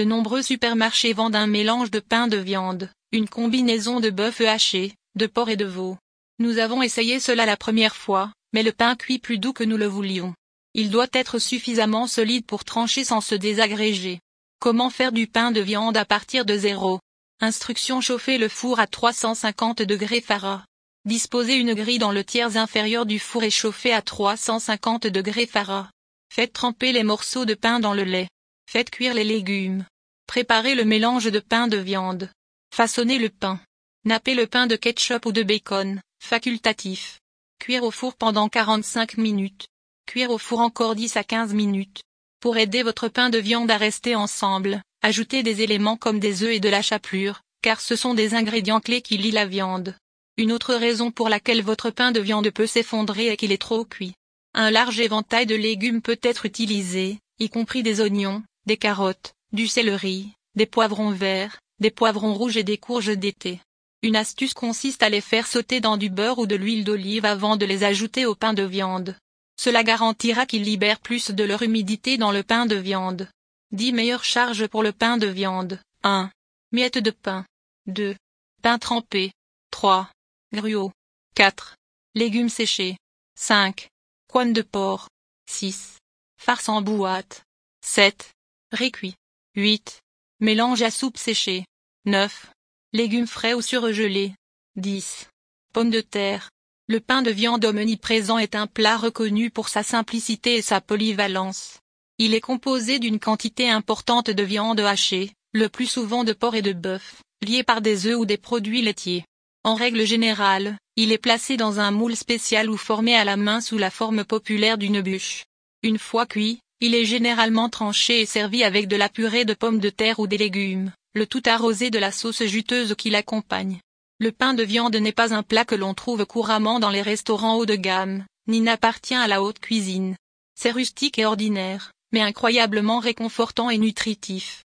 De nombreux supermarchés vendent un mélange de pain de viande, une combinaison de bœuf haché, de porc et de veau. Nous avons essayé cela la première fois, mais le pain cuit plus doux que nous le voulions. Il doit être suffisamment solide pour trancher sans se désagréger. Comment faire du pain de viande à partir de 0? Instruction: chauffer le four à 350 degrés Fahrenheit. Disposez une grille dans le tiers inférieur du four et chauffez à 350 degrés Fahrenheit. Faites tremper les morceaux de pain dans le lait. Faites cuire les légumes. Préparez le mélange de pain de viande. Façonnez le pain. Nappez le pain de ketchup ou de bacon, facultatif. Cuire au four pendant 45 minutes. Cuire au four encore 10 à 15 minutes. Pour aider votre pain de viande à rester ensemble, ajoutez des éléments comme des œufs et de la chapelure, car ce sont des ingrédients clés qui lient la viande. Une autre raison pour laquelle votre pain de viande peut s'effondrer est qu'il est trop cuit. Un large éventail de légumes peut être utilisé, y compris des oignons, des carottes, du céleri, des poivrons verts, des poivrons rouges et des courges d'été. Une astuce consiste à les faire sauter dans du beurre ou de l'huile d'olive avant de les ajouter au pain de viande. Cela garantira qu'ils libèrent plus de leur humidité dans le pain de viande. 10 meilleures charges pour le pain de viande. 1. Miettes de pain. 2. Pain trempé. 3. Gruau. 4. Légumes séchés. 5. Coine de porc. 6. Farce en boîte. 7. Riz cuit. 8. Mélange à soupe séchée. 9. Légumes frais ou surgelés. 10. Pommes de terre. Le pain de viande omniprésent est un plat reconnu pour sa simplicité et sa polyvalence. Il est composé d'une quantité importante de viande hachée, le plus souvent de porc et de bœuf, liés par des œufs ou des produits laitiers. En règle générale, il est placé dans un moule spécial ou formé à la main sous la forme populaire d'une bûche. Une fois cuit, il est généralement tranché et servi avec de la purée de pommes de terre ou des légumes, le tout arrosé de la sauce juteuse qui l'accompagne. Le pain de viande n'est pas un plat que l'on trouve couramment dans les restaurants haut de gamme, ni n'appartient à la haute cuisine. C'est rustique et ordinaire, mais incroyablement réconfortant et nutritif.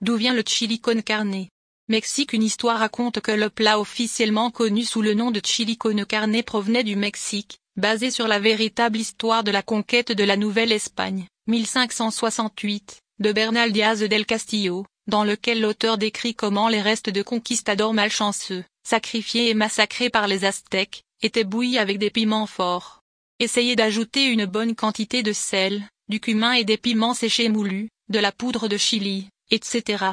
D'où vient le chili con carne? Mexique. Une histoire raconte que le plat officiellement connu sous le nom de chili con carne provenait du Mexique, basé sur la véritable histoire de la conquête de la Nouvelle-Espagne, 1568, de Bernal Díaz del Castillo, dans lequel l'auteur décrit comment les restes de conquistadors malchanceux, sacrifiés et massacrés par les Aztèques, étaient bouillis avec des piments forts. Essayez d'ajouter une bonne quantité de sel, du cumin et des piments séchés moulus, de la poudre de chili, etc.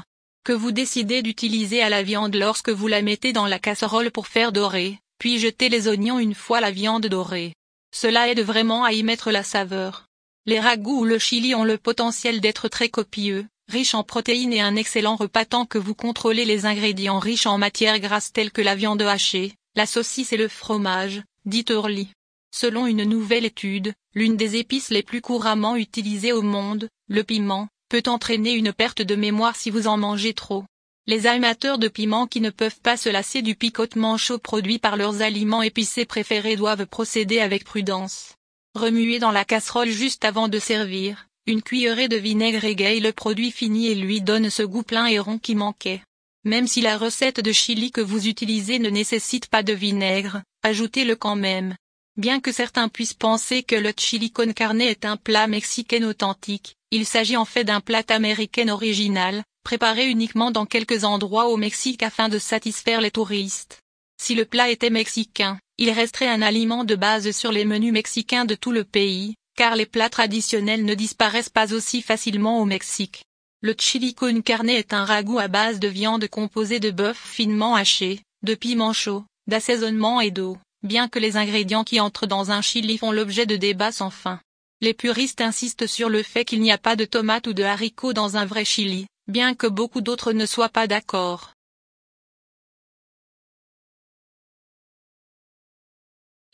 que vous décidez d'utiliser à la viande lorsque vous la mettez dans la casserole pour faire dorer, puis jetez les oignons une fois la viande dorée. Cela aide vraiment à y mettre la saveur. Les ragoûts ou le chili ont le potentiel d'être très copieux, riches en protéines et un excellent repas tant que vous contrôlez les ingrédients riches en matières grasses telles que la viande hachée, la saucisse et le fromage, dit Orly. Selon une nouvelle étude, l'une des épices les plus couramment utilisées au monde, le piment, peut entraîner une perte de mémoire si vous en mangez trop. Les amateurs de piment qui ne peuvent pas se lasser du picotement chaud produit par leurs aliments épicés préférés doivent procéder avec prudence. Remuez dans la casserole juste avant de servir, une cuillerée de vinaigre égaye le produit fini et lui donne ce goût plein et rond qui manquait. Même si la recette de chili que vous utilisez ne nécessite pas de vinaigre, ajoutez-le quand même. Bien que certains puissent penser que le chili con carne est un plat mexicain authentique, il s'agit en fait d'un plat américain original, préparé uniquement dans quelques endroits au Mexique afin de satisfaire les touristes. Si le plat était mexicain, il resterait un aliment de base sur les menus mexicains de tout le pays, car les plats traditionnels ne disparaissent pas aussi facilement au Mexique. Le chili con carne est un ragoût à base de viande composé de bœuf finement haché, de piment chaud, d'assaisonnement et d'eau, bien que les ingrédients qui entrent dans un chili font l'objet de débats sans fin. Les puristes insistent sur le fait qu'il n'y a pas de tomates ou de haricots dans un vrai chili, bien que beaucoup d'autres ne soient pas d'accord.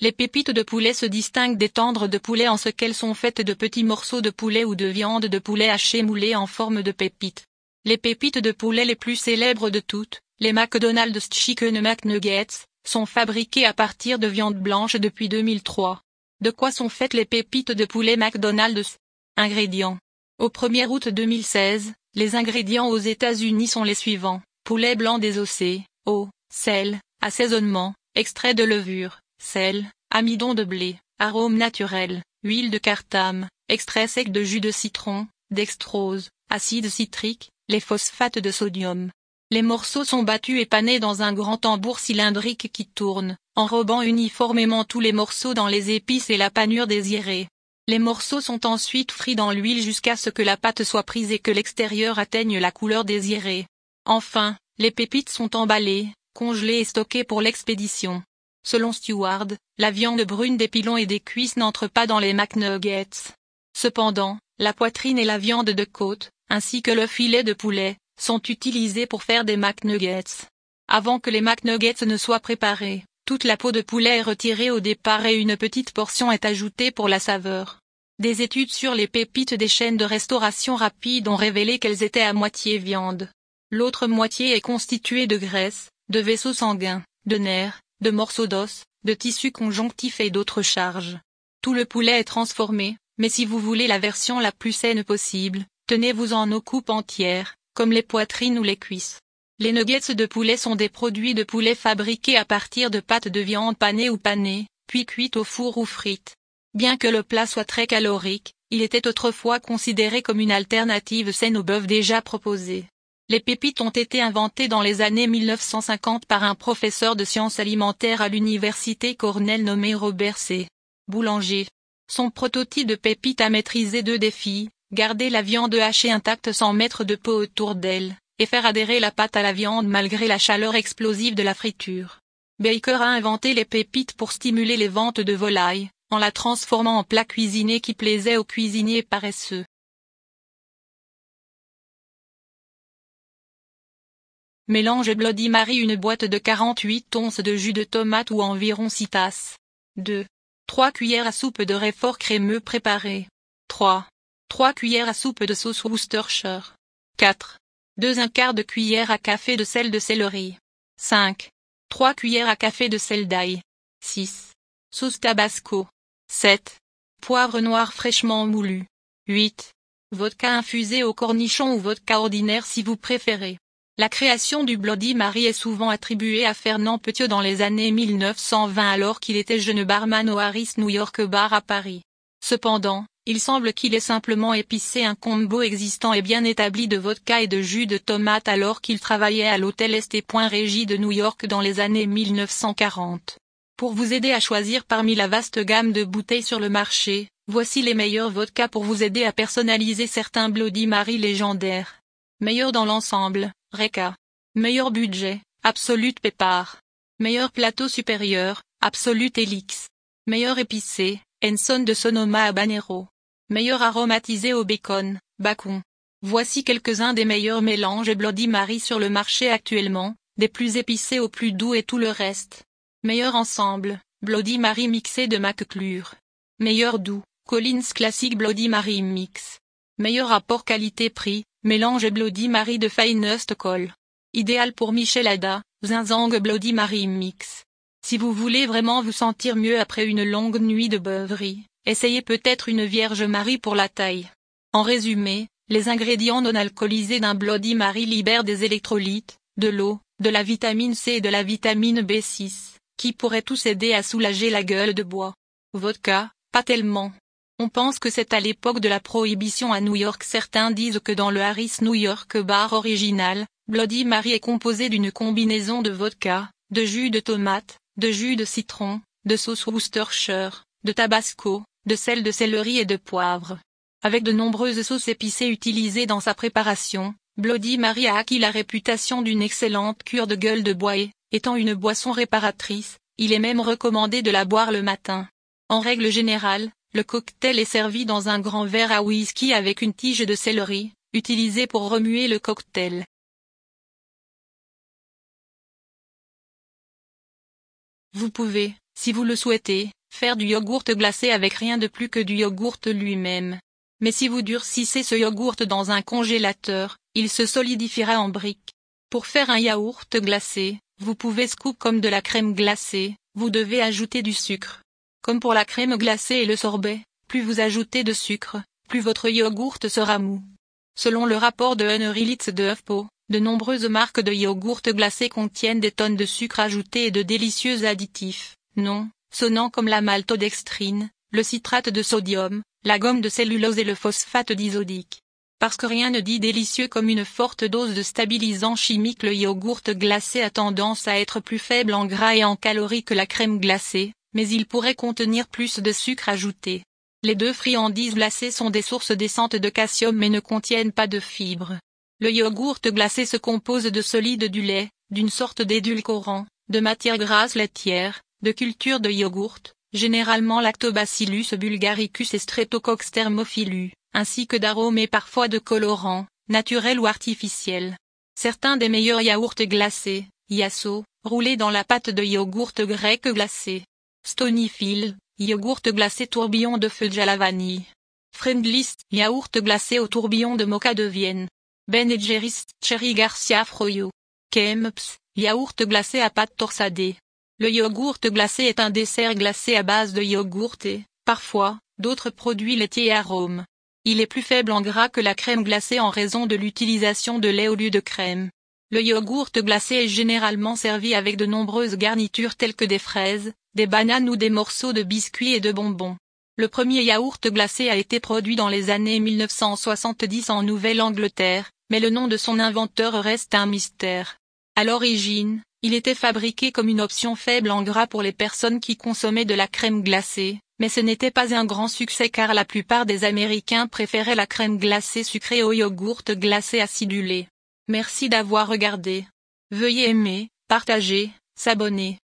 Les pépites de poulet se distinguent des tendres de poulet en ce qu'elles sont faites de petits morceaux de poulet ou de viande de poulet hachée moulée en forme de pépites. Les pépites de poulet les plus célèbres de toutes, les McDonald's Chicken McNuggets, sont fabriquées à partir de viande blanche depuis 2003. De quoi sont faites les pépites de poulet McDonald's? Ingrédients. Au 1er août 2016, les ingrédients aux États-Unis sont les suivants: poulet blanc désossé, eau, sel, assaisonnement, extrait de levure, sel, amidon de blé, arôme naturel, huile de cartame, extrait sec de jus de citron, dextrose, acide citrique, les phosphates de sodium. Les morceaux sont battus et panés dans un grand tambour cylindrique qui tourne, enrobant uniformément tous les morceaux dans les épices et la panure désirée. Les morceaux sont ensuite frits dans l'huile jusqu'à ce que la pâte soit prise et que l'extérieur atteigne la couleur désirée. Enfin, les pépites sont emballées, congelées et stockées pour l'expédition. Selon Stewart, la viande brune des pilons et des cuisses n'entre pas dans les McNuggets. Cependant, la poitrine et la viande de côte, ainsi que le filet de poulet, sont utilisés pour faire des McNuggets. Avant que les McNuggets ne soient préparés, toute la peau de poulet est retirée au départ et une petite portion est ajoutée pour la saveur. Des études sur les pépites des chaînes de restauration rapide ont révélé qu'elles étaient à moitié viande. L'autre moitié est constituée de graisse, de vaisseaux sanguins, de nerfs, de morceaux d'os, de tissus conjonctifs et d'autres charges. Tout le poulet est transformé, mais si vous voulez la version la plus saine possible, tenez-vous-en aux coupes entières, comme les poitrines ou les cuisses. Les nuggets de poulet sont des produits de poulet fabriqués à partir de pâtes de viande panées ou panées, puis cuites au four ou frites. Bien que le plat soit très calorique, il était autrefois considéré comme une alternative saine au bœuf déjà proposé. Les pépites ont été inventées dans les années 1950 par un professeur de sciences alimentaires à l'université Cornell nommé Robert C. Boulanger. Son prototype de pépite a maîtrisé 2 défis: garder la viande hachée intacte sans mettre de peau autour d'elle, et faire adhérer la pâte à la viande malgré la chaleur explosive de la friture. Baker a inventé les pépites pour stimuler les ventes de volaille, en la transformant en plat cuisiné qui plaisait aux cuisiniers paresseux. Mélange Bloody Mary: une boîte de 48 onces de jus de tomate ou environ 6 tasses. 2. 3 cuillères à soupe de Roquefort crémeux préparé. 3. 3 cuillères à soupe de sauce Worcestershire. 4. 2 1/4 de cuillère à café de sel de céleri. 5. 3 cuillères à café de sel d'ail. 6. Sauce Tabasco. 7. Poivre noir fraîchement moulu. 8. Vodka infusé au cornichon ou vodka ordinaire si vous préférez. La création du Bloody Mary est souvent attribuée à Fernand Petiot dans les années 1920 alors qu'il était jeune barman au Harris New York Bar à Paris. Cependant, il semble qu'il ait simplement épicé un combo existant et bien établi de vodka et de jus de tomate alors qu'il travaillait à l'hôtel St. Régis de New York dans les années 1940. Pour vous aider à choisir parmi la vaste gamme de bouteilles sur le marché, voici les meilleurs vodkas pour vous aider à personnaliser certains Bloody Mary légendaires. Meilleur dans l'ensemble, Reka. Meilleur budget, Absolute Pepper. Meilleur plateau supérieur, Absolute Helix. Meilleur épicé, Enson de Sonoma Habanero. Meilleur aromatisé au bacon, Bacon. Voici quelques-uns des meilleurs mélanges Bloody Mary sur le marché actuellement, des plus épicés aux plus doux et tout le reste. Meilleur ensemble, Bloody Mary mixé de McClure. Meilleur doux, Collins Classic Bloody Mary Mix. Meilleur rapport qualité-prix, mélange Bloody Mary de Finest Call. Idéal pour Michelada, Zinzang Bloody Mary Mix. Si vous voulez vraiment vous sentir mieux après une longue nuit de beuverie, essayez peut-être une Vierge Marie pour la taille. En résumé, les ingrédients non alcoolisés d'un Bloody Mary libèrent des électrolytes, de l'eau, de la vitamine C et de la vitamine B6, qui pourraient tous aider à soulager la gueule de bois. Vodka, pas tellement. On pense que c'est à l'époque de la prohibition à New York. Certains disent que dans le Harris New York Bar original, Bloody Mary est composé d'une combinaison de vodka, de jus de tomate, de jus de citron, de sauce Worcestershire, de tabasco, de sel de céleri et de poivre. Avec de nombreuses sauces épicées utilisées dans sa préparation, Bloody Mary a acquis la réputation d'une excellente cure de gueule de bois et, étant une boisson réparatrice, il est même recommandé de la boire le matin. En règle générale, le cocktail est servi dans un grand verre à whisky avec une tige de céleri, utilisée pour remuer le cocktail. Vous pouvez, si vous le souhaitez, faire du yogourt glacé avec rien de plus que du yogourt lui-même. Mais si vous durcissez ce yogourt dans un congélateur, il se solidifiera en briques. Pour faire un yaourt glacé, vous pouvez scoop comme de la crème glacée, vous devez ajouter du sucre. Comme pour la crème glacée et le sorbet, plus vous ajoutez de sucre, plus votre yogourt sera mou. Selon le rapport de Henry Litz de HuffPo, de nombreuses marques de yogourt glacé contiennent des tonnes de sucre ajouté et de délicieux additifs, non sonnant comme la maltodextrine, le citrate de sodium, la gomme de cellulose et le phosphate disodique. Parce que rien ne dit délicieux comme une forte dose de stabilisant chimique, le yaourt glacé a tendance à être plus faible en gras et en calories que la crème glacée, mais il pourrait contenir plus de sucre ajouté. Les deux friandises glacées sont des sources décentes de calcium mais ne contiennent pas de fibres. Le yaourt glacé se compose de solide du lait, d'une sorte d'édulcorant, de matière grasse laitière, de culture de yaourt, généralement Lactobacillus bulgaricus et Streptococcus thermophilus, ainsi que d'arômes et parfois de colorants, naturels ou artificiels. Certains des meilleurs yaourts glacés, Yasso, roulés dans la pâte de yaourt grec glacé. Stonyfield, yaourt glacé tourbillon de fudge à la vanille. Friendly's, yaourt glacé au tourbillon de mocha de Vienne. Ben & Jerry's, Cherry Garcia Froyo. Kemp's, yaourt glacé à pâte torsadée. Le yaourt glacé est un dessert glacé à base de yaourt et, parfois, d'autres produits laitiers et arômes. Il est plus faible en gras que la crème glacée en raison de l'utilisation de lait au lieu de crème. Le yaourt glacé est généralement servi avec de nombreuses garnitures telles que des fraises, des bananes ou des morceaux de biscuits et de bonbons. Le premier yaourt glacé a été produit dans les années 1970 en Nouvelle-Angleterre, mais le nom de son inventeur reste un mystère. À l'origine, il était fabriqué comme une option faible en gras pour les personnes qui consommaient de la crème glacée, mais ce n'était pas un grand succès car la plupart des Américains préféraient la crème glacée sucrée au yaourt glacé acidulé. Merci d'avoir regardé. Veuillez aimer, partager, s'abonner.